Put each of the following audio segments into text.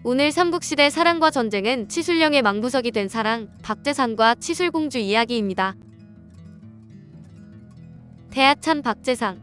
오늘 삼국시대 사랑과 전쟁은 치술령의 망부석이 된 사랑, 박재상과 치술공주 이야기입니다. 대하찬 박재상.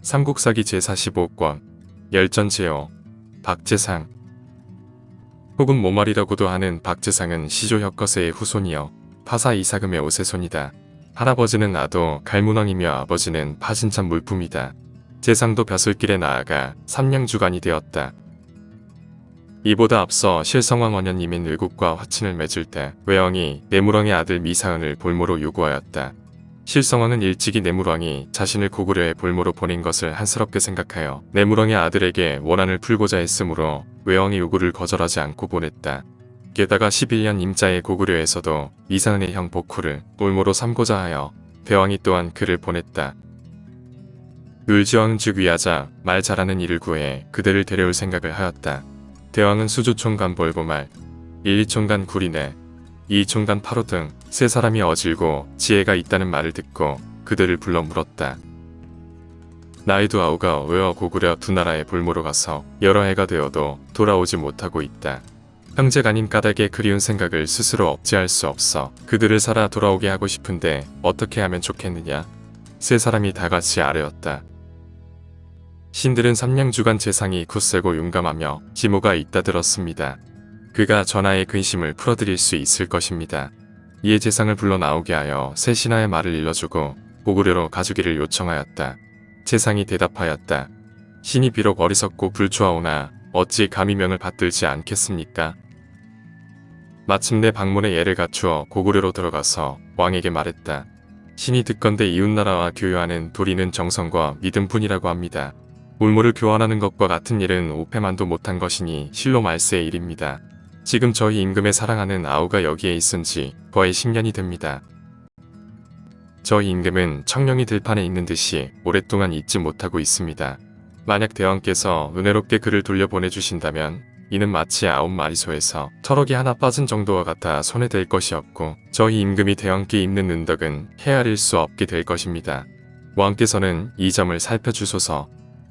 삼국사기 제45권 열전제호 박재상. 혹은 모말이라고도 하는 박재상은 시조 혁거세의 후손이여 파사 이사금의 오세손이다. 할아버지는 아도 갈문왕이며 아버지는 파진참 물품이다. 재상도 벼슬길에 나아가 삼량주간이 되었다. 이보다 앞서 실성왕 원현님인 을국과 화친을 맺을 때 외왕이 내물왕의 아들 미사은을 볼모로 요구하였다. 실성왕은 일찍이 내물왕이 자신을 고구려에 볼모로 보낸 것을 한스럽게 생각하여 내물왕의 아들에게 원한을 풀고자 했으므로 외왕의 요구를 거절하지 않고 보냈다. 게다가 11년 임자의 고구려에서도 미사은의 형 복후를 볼모로 삼고자 하여 대왕이 또한 그를 보냈다. 을지왕은 즉 위하자 말 잘하는 이를 구해 그대를 데려올 생각을 하였다. 대왕은 수조총관 볼보말, 1,2총관 구리네, 2총관 파로 등 세 사람이 어질고 지혜가 있다는 말을 듣고 그들을 불러 물었다. 나이도 아우가 외와 고구려 두 나라의 볼모로 가서 여러 해가 되어도 돌아오지 못하고 있다. 형제가 아닌 까닭에 그리운 생각을 스스로 억제할 수 없어 그들을 살아 돌아오게 하고 싶은데 어떻게 하면 좋겠느냐? 세 사람이 다 같이 아뢰었다. 신들은 삼량주간 재상이 굳세고 용감하며 지모가 있다 들었습니다. 그가 전하의 근심을 풀어드릴 수 있을 것입니다. 이에 재상을 불러 나오게 하여 세 신하의 말을 일러주고 고구려로 가주기를 요청하였다. 재상이 대답하였다. 신이 비록 어리석고 불초하오나 어찌 감히 명을 받들지 않겠습니까? 마침내 방문의 예를 갖추어 고구려로 들어가서 왕에게 말했다. 신이 듣건대 이웃나라와 교유하는 도리는 정성과 믿음뿐이라고 합니다. 울모를 교환하는 것과 같은 일은 오패만도 못한 것이니 실로 말세의 일입니다. 지금 저희 임금의 사랑하는 아우가 여기에 있은지 거의 10년이 됩니다. 저희 임금은 청령이 들판에 있는 듯이 오랫동안 잊지 못하고 있습니다. 만약 대왕께서 은혜롭게 그를 돌려보내주신다면 이는 마치 9마리소에서 털럭이 하나 빠진 정도와 같아 손에 댈 것이 없고 저희 임금이 대왕께 입는 은덕은 헤아릴 수 없게 될 것입니다. 왕께서는 이 점을 살펴주소서.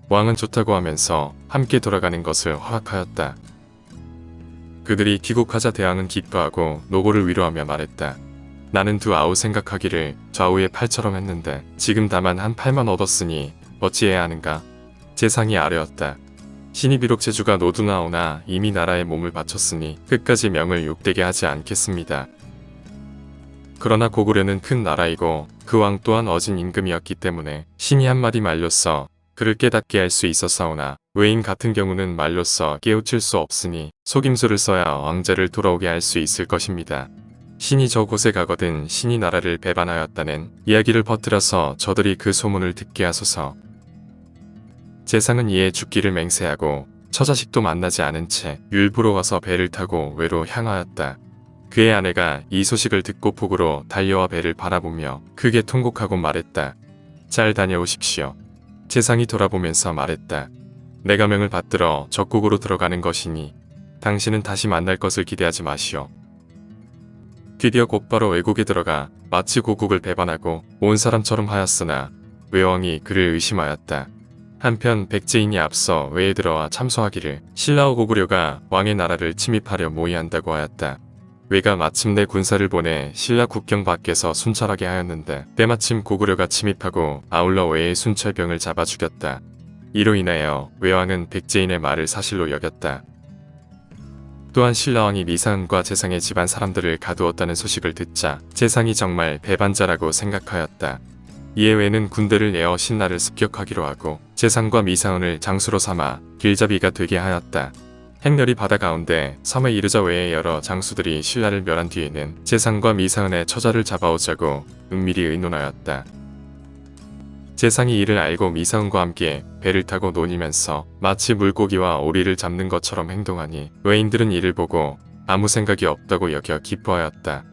왕은 좋다고 하면서 함께 돌아가는 것을 허락하였다. 그들이 귀국하자 대왕은 기뻐하고 노고를 위로하며 말했다. 나는 두 아우 생각하기를 좌우의 팔처럼 했는데 지금 다만 한 팔만 얻었으니 어찌해야 하는가? 재상이 아뢰었다. 신이 비록 제주가 노두나오나 이미 나라에 몸을 바쳤으니 끝까지 명을 욕되게 하지 않겠습니다. 그러나 고구려는 큰 나라이고 그 왕 또한 어진 임금이었기 때문에 신이 한마디 말로써 그를 깨닫게 할 수 있었사오나 외인 같은 경우는 말로써 깨우칠 수 없으니 속임수를 써야 왕자를 돌아오게 할 수 있을 것입니다. 신이 저곳에 가거든 신이 나라를 배반하였다는 이야기를 퍼뜨려서 저들이 그 소문을 듣게 하소서. 재상은 이에 죽기를 맹세하고 처자식도 만나지 않은 채 율부로 와서 배를 타고 외로 향하였다. 그의 아내가 이 소식을 듣고 폭우로 달려와 배를 바라보며 크게 통곡하고 말했다. 잘 다녀오십시오. 재상이 돌아보면서 말했다. 내가 명을 받들어 적국으로 들어가는 것이니 당신은 다시 만날 것을 기대하지 마시오. 드디어 곧바로 외국에 들어가 마치 고국을 배반하고 온 사람처럼 하였으나 외왕이 그를 의심하였다. 한편 백제인이 앞서 외에 들어와 참소하기를 신라와 고구려가 왕의 나라를 침입하려 모의한다고 하였다. 외가 마침내 군사를 보내 신라 국경 밖에서 순찰하게 하였는데 때마침 고구려가 침입하고 아울러 외의 순찰병을 잡아 죽였다. 이로 인하여 외왕은 백제인의 말을 사실로 여겼다. 또한 신라왕이 미사은과 재상의 집안 사람들을 가두었다는 소식을 듣자 재상이 정말 배반자라고 생각하였다. 이에 외는 군대를 내어 신라를 습격하기로 하고 재상과 미사은을 장수로 삼아 길잡이가 되게 하였다. 행렬이 바다 가운데 섬에 이르자 외에 여러 장수들이 신라를 멸한 뒤에는 재상과 미사은의 처자를 잡아오자고 은밀히 의논하였다. 재상이 이를 알고 미사은과 함께 배를 타고 논이면서 마치 물고기와 오리를 잡는 것처럼 행동하니 외인들은 이를 보고 아무 생각이 없다고 여겨 기뻐하였다.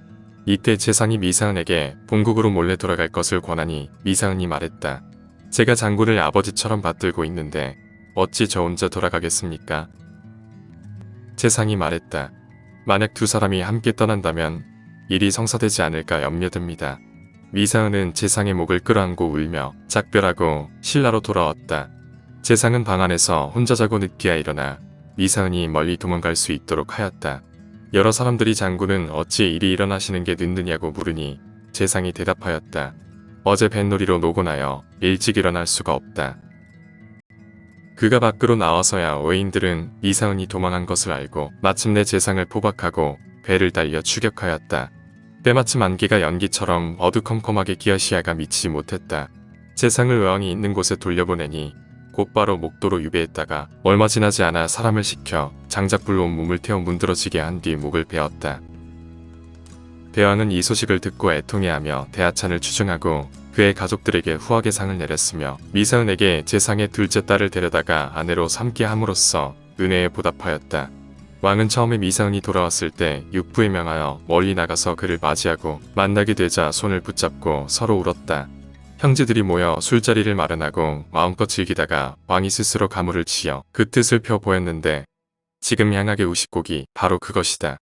이때 재상이 미사은에게 본국으로 몰래 돌아갈 것을 권하니 미사은이 말했다. 제가 장군을 아버지처럼 받들고 있는데 어찌 저 혼자 돌아가겠습니까? 재상이 말했다. 만약 두 사람이 함께 떠난다면 일이 성사되지 않을까 염려됩니다. 미사은은 재상의 목을 끌어안고 울며 작별하고 신라로 돌아왔다. 재상은 방 안에서 혼자 자고 늦기야 일어나 미사은이 멀리 도망갈 수 있도록 하였다. 여러 사람들이 장군은 어찌 일이 일어나시는 게 늦느냐고 물으니 재상이 대답하였다. 어제 뱃놀이로 노곤하여 일찍 일어날 수가 없다. 그가 밖으로 나와서야 외인들은 미사은이 도망한 것을 알고 마침내 재상을 포박하고 배를 달려 추격하였다. 때마침 안개가 연기처럼 어두컴컴하게 기어 시야가 미치지 못했다. 재상을 의왕이 있는 곳에 돌려보내니 곧바로 목도로 유배했다가 얼마 지나지 않아 사람을 시켜 장작불로 몸을 태워 문드러지게 한 뒤 목을 베었다. 대왕은 이 소식을 듣고 애통해하며 대하찬을 추증하고 그의 가족들에게 후하게 상을 내렸으며 미사은에게 재상의 둘째 딸을 데려다가 아내로 삼게 함으로써 은혜에 보답하였다. 왕은 처음에 미사은이 돌아왔을 때 육부에 명하여 멀리 나가서 그를 맞이하고 만나게 되자 손을 붙잡고 서로 울었다. 형제들이 모여 술자리를 마련하고 마음껏 즐기다가 왕이 스스로 가무를 치어 그 뜻을 펴 보였는데 지금 향하게 우식곡이 바로 그것이다.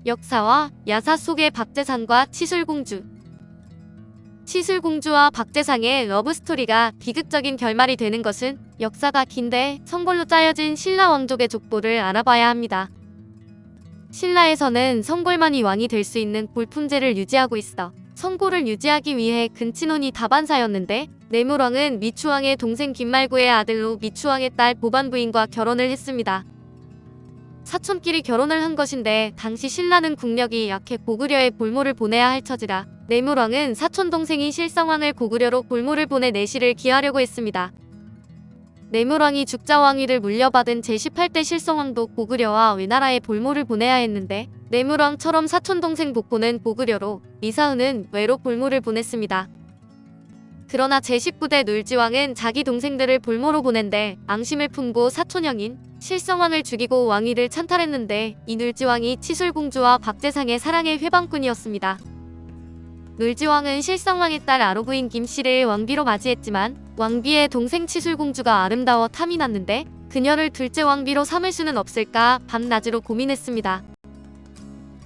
역사와 야사 속의 박재상과 치술공주. 치술공주와 박재상의 러브스토리가 비극적인 결말이 되는 것은 역사가 긴데 성골로 짜여진 신라 왕족의 족보를 알아봐야 합니다. 신라에서는 성골만이 왕이 될 수 있는 골품제를 유지하고 있어 성골을 유지하기 위해 근친혼이 다반사였는데 내물왕은 미추왕의 동생 김말구의 아들로 미추왕의 딸 보반부인과 결혼을 했습니다. 사촌끼리 결혼을 한 것인데 당시 신라는 국력이 약해 고구려에 볼모를 보내야 할 처지라 내물왕은 사촌 동생인 실성왕을 고구려로 볼모를 보내 내시를 기하려고 했습니다. 내물왕이 죽자왕위를 물려받은 제18대 실성왕도 고구려와 외나라에 볼모를 보내야 했는데 내물왕처럼 사촌 동생 복호는 고구려로, 미사은은 외로 볼모를 보냈습니다. 그러나 제19대 놀지왕은 자기 동생들을 볼모로 보낸데 앙심을 품고 사촌형인 실성왕을 죽이고 왕위를 찬탈했는데 이 놀지왕이 치술공주와 박재상의 사랑의 회방꾼이었습니다. 놀지왕은 실성왕의 딸 아로부인 김씨를 왕비로 맞이했지만 왕비의 동생 치술공주가 아름다워 탐이 났는데 그녀를 둘째 왕비로 삼을 수는 없을까 밤낮으로 고민했습니다.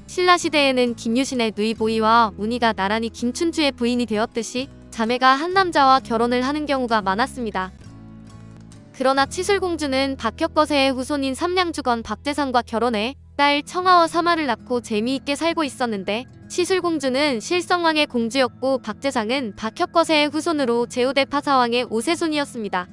신라시대에는 김유신의 누이보이와 문희가 나란히 김춘주의 부인이 되었듯이 자매가 한 남자와 결혼을 하는 경우가 많았습니다. 그러나 치술공주는 박혁거세의 후손인 삼량주건 박재상과 결혼해 딸 청아와 사마를 낳고 재미있게 살고 있었는데 치술공주는 실성왕의 공주였고 박재상은 박혁거세의 후손으로 제후대 파사왕의 오세손이었습니다.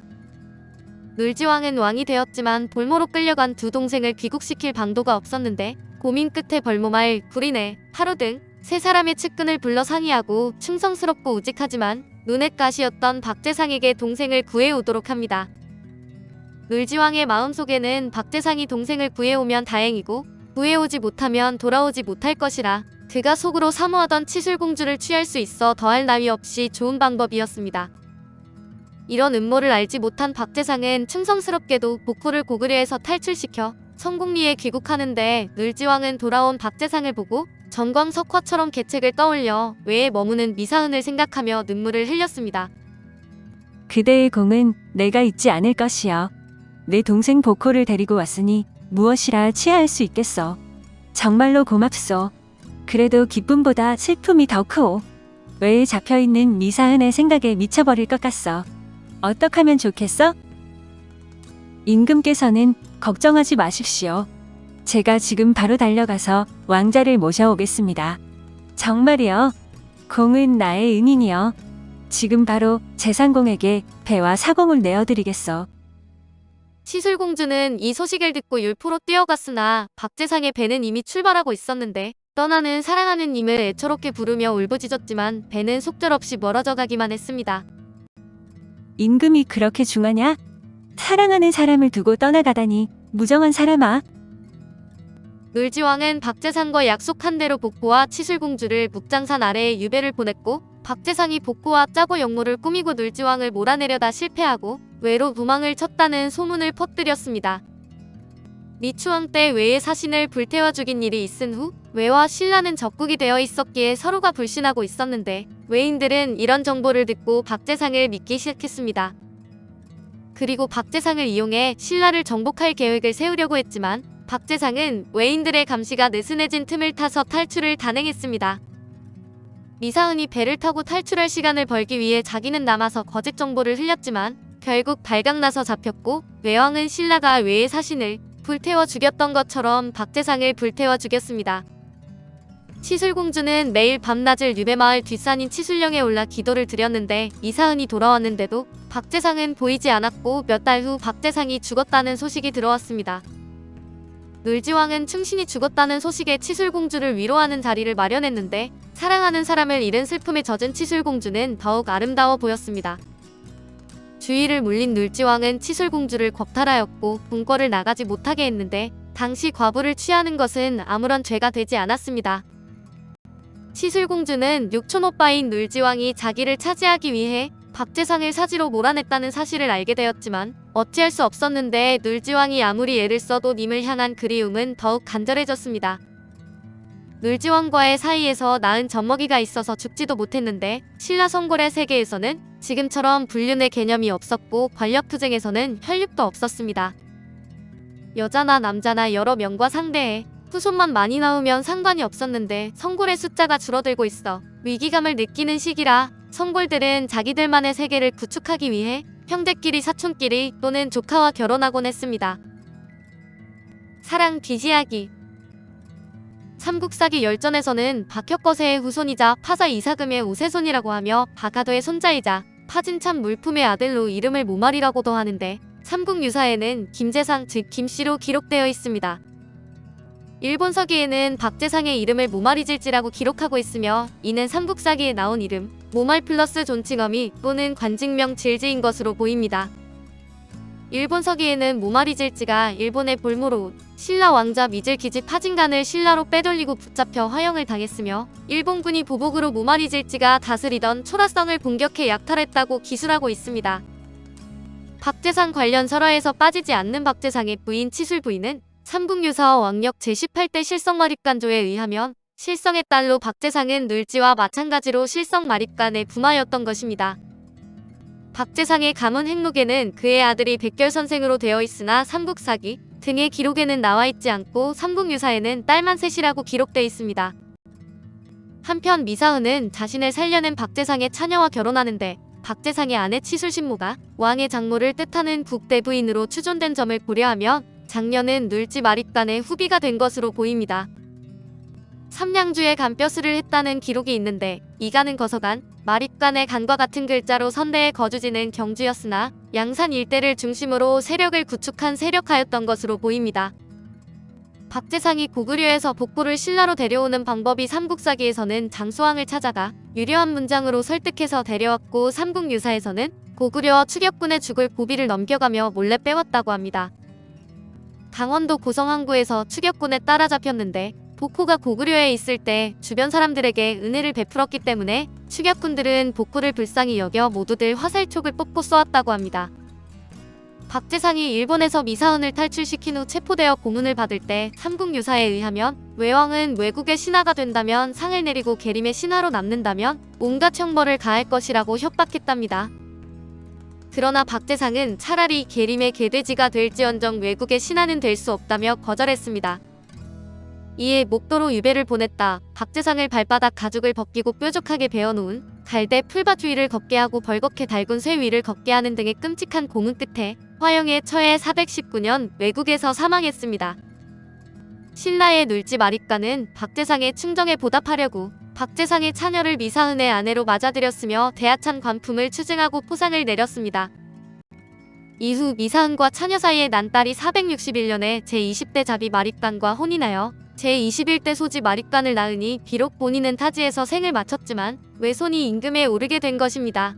놀지왕은 왕이 되었지만 볼모로 끌려간 두 동생을 귀국시킬 방도가 없었는데 고민 끝에 벌모말, 구리네, 하루 등 세 사람의 측근을 불러 상의하고 충성스럽고 우직하지만 눈엣 가시였던 박재상에게 동생을 구해오도록 합니다. 놀지왕의 마음속에는 박재상이 동생을 구해오면 다행이고 구해오지 못하면 돌아오지 못할 것이라 그가 속으로 사모하던 치술공주를 취할 수 있어 더할 나위 없이 좋은 방법이었습니다. 이런 음모를 알지 못한 박재상은 충성스럽게도 복호를 고구려에서 탈출시켜 성공리에 귀국하는데 놀지왕은 돌아온 박재상을 보고 전광석화처럼 계책을 떠올려 외에 머무는 미사은을 생각하며 눈물을 흘렸습니다. 그대의 공은 내가 잊지 않을 것이여. 내 동생 복호를 데리고 왔으니 무엇이라 취하할 수 있겠어. 정말로 고맙소. 그래도 기쁨보다 슬픔이 더 크오. 외에 잡혀있는 미사은의 생각에 미쳐버릴 것 같소. 어떡하면 좋겠어? 임금께서는 걱정하지 마십시오. 제가 지금 바로 달려가서 왕자를 모셔오겠습니다. 정말이요? 공은 나의 은인이요. 지금 바로 재상공에게 배와 사공을 내어드리겠소. 치술공주는 이 소식을 듣고 율포로 뛰어갔으나 박재상의 배는 이미 출발하고 있었는데 떠나는 사랑하는 님을 애처롭게 부르며 울부짖었지만 배는 속절없이 멀어져 가기만 했습니다. 임금이 그렇게 중하냐? 사랑하는 사람을 두고 떠나가다니 무정한 사람아. 놀지왕은 박재상과 약속한 대로 복호와 치술공주를 묵장산 아래에 유배를 보냈고 박재상이 복호와 짜고 역모를 꾸미고 놀지왕을 몰아내려다 실패하고 외로 도망을 쳤다는 소문을 퍼뜨렸습니다. 미추왕 때 외의 사신을 불태워 죽인 일이 있은 후 외와 신라는 적국이 되어 있었기에 서로가 불신하고 있었는데 외인들은 이런 정보를 듣고 박재상을 믿기 시작했습니다. 그리고 박재상을 이용해 신라를 정복할 계획을 세우려고 했지만 박재상은 외인들의 감시가 느슨해진 틈을 타서 탈출을 단행했습니다. 미사은이 배를 타고 탈출할 시간을 벌기 위해 자기는 남아서 거짓 정보를 흘렸지만 결국 발각나서 잡혔고 외왕은 신라가 외의 사신을 불태워 죽였던 것처럼 박재상을 불태워 죽였습니다. 치술공주는 매일 밤낮을 유배마을 뒷산인 치술령에 올라 기도를 드렸는데 이사은이 돌아왔는데도 박재상은 보이지 않았고 몇 달 후 박재상이 죽었다는 소식이 들어왔습니다. 놀지왕은 충신이 죽었다는 소식에 치술공주를 위로하는 자리를 마련했는데 사랑하는 사람을 잃은 슬픔에 젖은 치술공주는 더욱 아름다워 보였습니다. 주위를 물린 놀지왕은 치술공주를 겁탈하였고 궁궐을 나가지 못하게 했는데 당시 과부를 취하는 것은 아무런 죄가 되지 않았습니다. 치술공주는 육촌오빠인 놀지왕이 자기를 차지하기 위해 박재상을 사지로 몰아냈다는 사실을 알게 되었지만 어찌할 수 없었는데 놀지왕이 아무리 애를 써도 님을 향한 그리움은 더욱 간절해졌습니다. 놀지왕과의 사이에서 낳은 젖먹이가 있어서 죽지도 못했는데 신라 성골의 세계에서는 지금처럼 불륜의 개념이 없었고 권력투쟁에서는 혈육도 없었습니다. 여자나 남자나 여러 명과 상대해 후손만 많이 나오면 상관이 없었는데 성골의 숫자가 줄어들고 있어 위기감을 느끼는 시기라 성골들은 자기들만의 세계를 구축하기 위해 형제끼리 사촌끼리 또는 조카와 결혼하곤 했습니다. 사랑 비지하기 삼국사기 열전에서는 박혁거세의 후손이자 파사 이사금의 오세손이라고 하며 박하도의 손자이자 파진참 물품의 아들로 이름을 모말이라고도 하는데 삼국유사에는 김재상 즉 김씨로 기록되어 있습니다. 일본 서기에는 박재상의 이름을 모말이질지라고 기록하고 있으며 이는 삼국사기에 나온 이름 모말 플러스 존칭어미 또는 관직명 질지인 것으로 보입니다. 일본 서기에는 모말이질지가 일본의 볼모로 신라 왕자 미즐기지 파진간을 신라로 빼돌리고 붙잡혀 화형을 당했으며 일본군이 보복으로 모말이질지가 다스리던 초라성을 공격해 약탈했다고 기술하고 있습니다. 박재상 관련 설화에서 빠지지 않는 박재상의 부인 치술 부인은 삼국유사 왕력 제18대 실성마립간조에 의하면 실성의 딸로 박재상은 놀지와 마찬가지로 실성마립간의 부마였던 것입니다. 박재상의 가문 행록에는 그의 아들이 백결선생으로 되어 있으나 삼국사기 등의 기록에는 나와 있지 않고 삼국유사에는 딸만 셋이라고 기록돼 있습니다. 한편 미사은은 자신을 살려낸 박재상의 차녀와 결혼하는데 박재상의 아내 치술신모가 왕의 장모를 뜻하는 국대부인으로 추존된 점을 고려하면 장녀는 놀지 마립간의 후비가 된 것으로 보입니다. 삼량주에 간벼슬을 했다는 기록이 있는데 이간은 거서간, 마립간의 간과 같은 글자로 선대의 거주지는 경주였으나 양산 일대를 중심으로 세력을 구축한 세력하였던 것으로 보입니다. 박재상이 고구려에서 복부를 신라로 데려오는 방법이 삼국사기에서는 장수왕을 찾아가 유려한 문장으로 설득해서 데려왔고 삼국유사에서는 고구려 추격군의 죽을 고비를 넘겨가며 몰래 빼왔다고 합니다. 강원도 고성항구에서 추격군에 따라잡혔는데 복호가 고구려에 있을 때 주변 사람들에게 은혜를 베풀었기 때문에 추격군들은 복호를 불쌍히 여겨 모두들 화살촉을 뽑고 쏘았다고 합니다. 박재상이 일본에서 미사은을 탈출시킨 후 체포되어 고문을 받을 때 삼국유사에 의하면 외왕은 외국의 신하가 된다면 상을 내리고 계림의 신하로 남는다면 온갖 형벌을 가할 것이라고 협박했답니다. 그러나 박재상은 차라리 계림의 개돼지가 될지언정 외국의 신하는 될 수 없다며 거절했습니다. 이에 목도로 유배를 보냈다. 박재상을 발바닥 가죽을 벗기고 뾰족하게 베어놓은 갈대 풀밭 위를 걷게 하고 벌겋게 달군 쇠 위를 걷게 하는 등의 끔찍한 고문 끝에 화형에 처해 419년 외국에서 사망했습니다. 신라의 놀지 마립간은 박재상의 충정에 보답하려고 박재상의 차녀를 미사은의 아내로 맞아들였으며 대하찬 관품을 추증하고 포상을 내렸습니다. 이후 미사은과 차녀 사이에 난 딸이 461년에 제20대 자비 마립간과 혼인하여 제21대 소지 마립간을 낳으니 비록 본인은 타지에서 생을 마쳤지만 외손이 임금에 오르게 된 것입니다.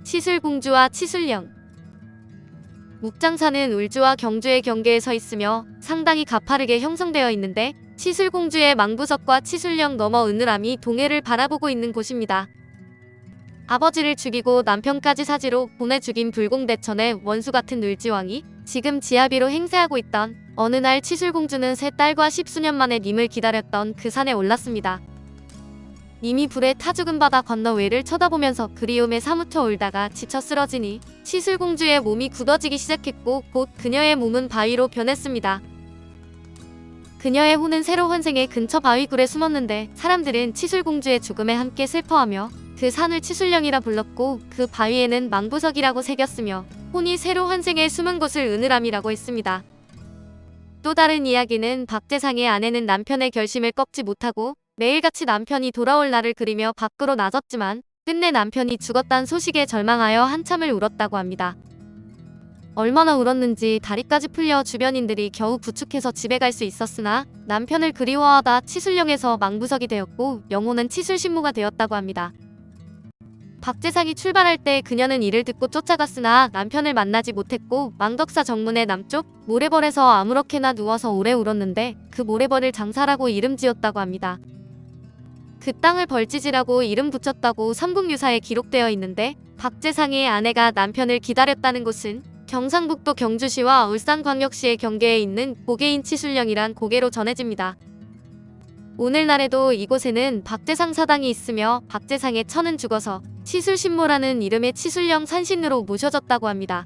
치술공주와 치술령 묵장사는 울주와 경주의 경계에 서 있으며 상당히 가파르게 형성되어 있는데 치술공주의 망부석과 치술령 너머 은을암이 동해를 바라보고 있는 곳입니다. 아버지를 죽이고 남편까지 사지로 보내 죽인 불공대천의 원수 같은 놀지왕이 지금 지아비로 행세하고 있던 어느 날 치술공주는 세 딸과 10수년 만에 님을 기다렸던 그 산에 올랐습니다. 님이 불에 타 죽은 바다 건너 외를 쳐다보면서 그리움에 사무쳐 울다가 지쳐 쓰러지니 치술공주의 몸이 굳어지기 시작했고 곧 그녀의 몸은 바위로 변했습니다. 그녀의 혼은 새로 환생해 근처 바위굴에 숨었는데 사람들은 치술공주의 죽음에 함께 슬퍼하며 그 산을 치술령이라 불렀고 그 바위에는 망부석이라고 새겼으며 혼이 새로 환생해 숨은 곳을 은으람이라고 했습니다. 또 다른 이야기는 박재상의 아내는 남편의 결심을 꺾지 못하고 매일같이 남편이 돌아올 날을 그리며 밖으로 나섰지만 끝내 남편이 죽었다는 소식에 절망하여 한참을 울었다고 합니다. 얼마나 울었는지 다리까지 풀려 주변인들이 겨우 부축해서 집에 갈 수 있었으나 남편을 그리워하다 치술령에서 망부석이 되었고 영혼은 치술신무가 되었다고 합니다. 박재상이 출발할 때 그녀는 이를 듣고 쫓아갔으나 남편을 만나지 못했고 망덕사 정문의 남쪽 모래벌에서 아무렇게나 누워서 오래 울었는데 그 모래벌을 장사라고 이름 지었다고 합니다. 그 땅을 벌지지라고 이름 붙였다고 삼국유사에 기록되어 있는데 박재상의 아내가 남편을 기다렸다는 곳은 경상북도 경주시와 울산광역시의 경계에 있는 고개인 치술령이란 고개로 전해집니다. 오늘날에도 이곳에는 박재상 사당이 있으며 박재상의 처는 죽어서 치술신모라는 이름의 치술령 산신으로 모셔졌다고 합니다.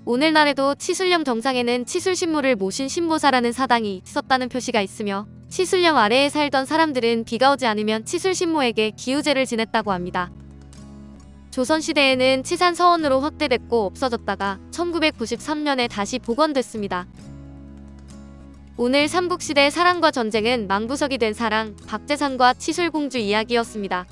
오늘날에도 치술령 정상에는 치술신모를 모신 신모사라는 사당이 있었다는 표시가 있으며 치술령 아래에 살던 사람들은 비가 오지 않으면 치술신모에게 기우제를 지냈다고 합니다. 조선시대에는 치산서원으로 확대됐고 없어졌다가 1993년에 다시 복원됐습니다. 오늘 삼국시대 사랑과 전쟁은 망부석이 된 사랑, 박재상과 치술공주 이야기였습니다.